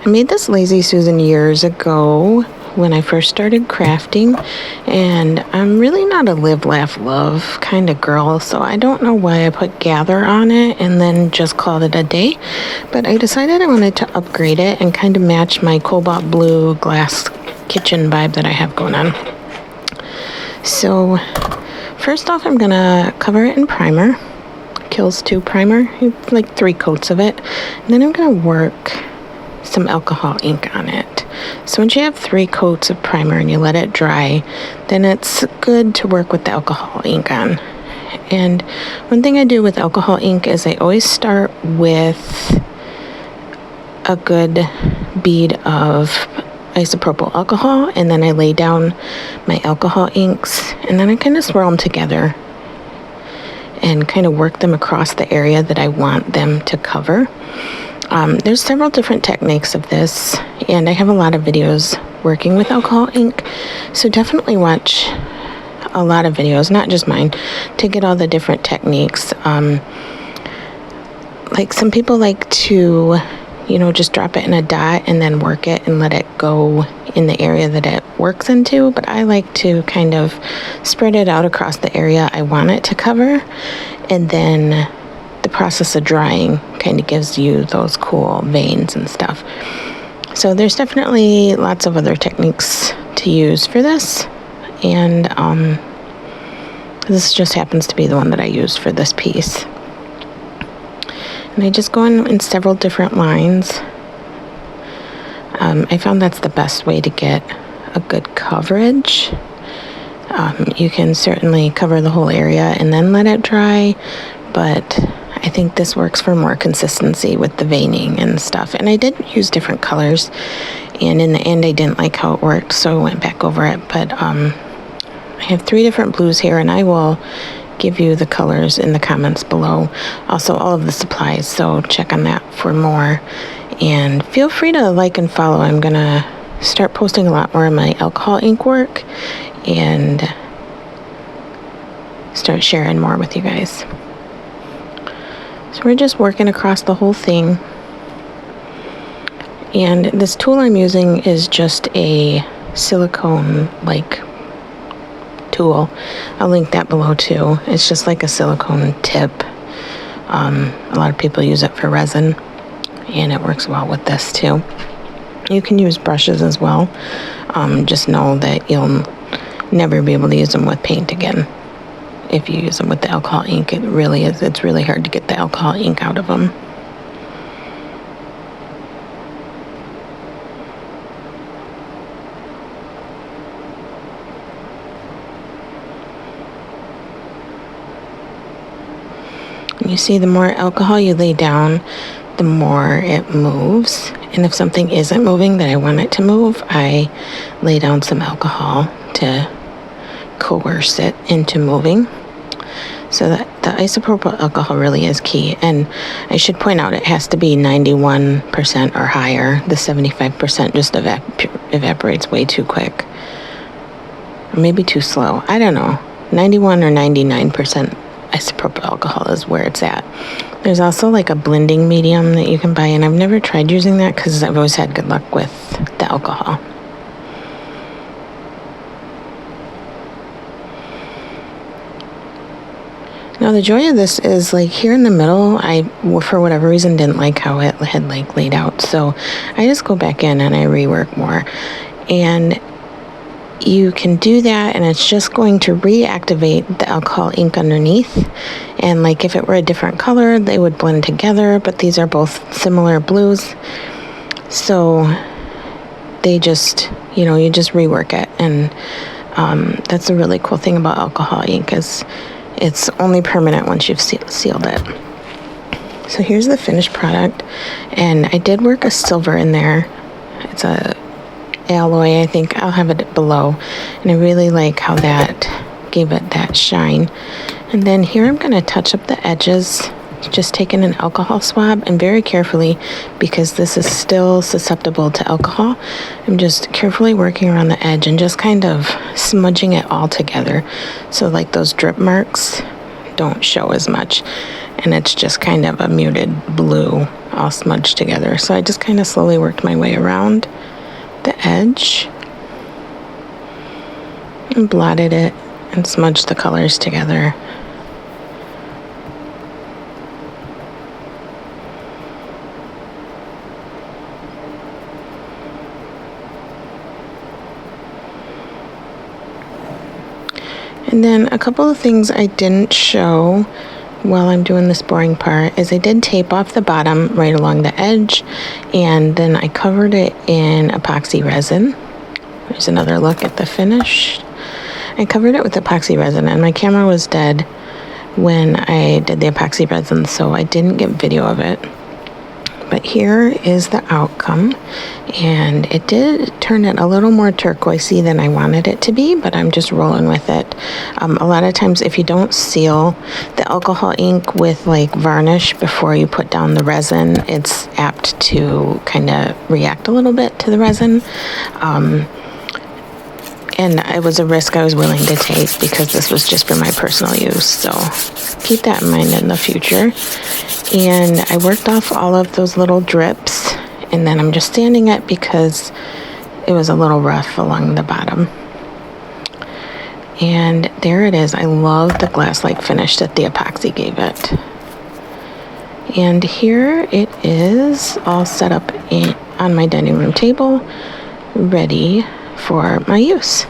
I made this Lazy Susan years ago when I first started crafting, and I'm really not a live, laugh, love kind of girl, so I don't know why I put gather on it and then just called it a day, but I decided I wanted to upgrade it and kind of match my cobalt blue glass kitchen vibe that I have going on. So first off, I'm gonna cover it in primer, Kills 2 primer, like 3 coats of it, and then I'm gonna work some alcohol ink on it. So once you have 3 coats of primer and you let it dry, then it's good to work with the alcohol ink on. And one thing I do with alcohol ink is I always start with a good bead of isopropyl alcohol, and then I lay down my alcohol inks, and then I kind of swirl them together and kind of work them across the area that I want them to cover. There's several different techniques of this, and I have a lot of videos working with alcohol ink, so definitely watch a lot of videos, not just mine, to get all the different techniques. Like some people like to, just drop it in a dot and then work it and let it go in the area that it works into, but I like to kind of spread it out across the area I want it to cover, and then the process of drying kind of gives you those cool veins and stuff. So there's definitely lots of other techniques to use for this, and this just happens to be the one that I used for this piece. And I just go in several different lines. I found that's the best way to get a good coverage. You can certainly cover the whole area and then let it dry, but I think this works for more consistency with the veining and stuff. And I did use different colors, and in the end I didn't like how it worked, so I went back over it. But I have 3 different blues here, and I will give you the colors in the comments below. Also all of the supplies, so check on that for more. And feel free to like and follow. I'm gonna start posting a lot more of my alcohol ink work and start sharing more with you guys. So we're just working across the whole thing. And this tool I'm using is just a silicone-like tool. I'll link that below too. It's just like a silicone tip. A lot of people use it for resin, and it works well with this too. You can use brushes as well. Just know that you'll never be able to use them with paint again. If you use them with the alcohol ink, it's really hard to get the alcohol ink out of them. You see, the more alcohol you lay down, the more it moves. And if something isn't moving that I want it to move, I lay down some alcohol to coerce it into moving. So that the isopropyl alcohol really is key. And I should point out, it has to be 91% or higher. The 75% just evaporates way too quick. Or maybe too slow. I don't know. 91 or 99% isopropyl alcohol is where it's at. There's also like a blending medium that you can buy, and I've never tried using that because I've always had good luck with the alcohol. Now the joy of this is, like, here in the middle, I, for whatever reason, didn't like how it had like laid out, so I just go back in and I rework more. And you can do that, and it's just going to reactivate the alcohol ink underneath. And like if it were a different color, they would blend together, but these are both similar blues, so they just, you just rework it. And that's a really cool thing about alcohol ink, is it's only permanent once you've sealed it. So here's the finished product, and I did work a silver in there. It's a alloy, I think. I'll have it below, and I really like how that gave it that shine. And then here I'm going to touch up the edges, just taking an alcohol swab, and very carefully, because this is still susceptible to alcohol, I'm just carefully working around the edge and just kind of smudging it all together, so like those drip marks don't show as much, and it's just kind of a muted blue all smudged together. So I just kind of slowly worked my way around the edge and blotted it and smudged the colors together. And then a couple of things I didn't show while I'm doing this boring part is I did tape off the bottom right along the edge, and then I covered it in epoxy resin. There's another look at the finish. I covered it with epoxy resin, and my camera was dead when I did the epoxy resin, so I didn't get video of it. But here is the outcome, and it did turn it a little more turquoisey than I wanted it to be, but I'm just rolling with it. A lot of times if you don't seal the alcohol ink with like varnish before you put down the resin, it's apt to kind of react a little bit to the resin. And it was a risk I was willing to take because this was just for my personal use. So keep that in mind in the future. And I worked off all of those little drips, and then I'm just sanding it because it was a little rough along the bottom. And there it is. I love the glass-like finish that the epoxy gave it. And here it is all set up on my dining room table, ready for my use.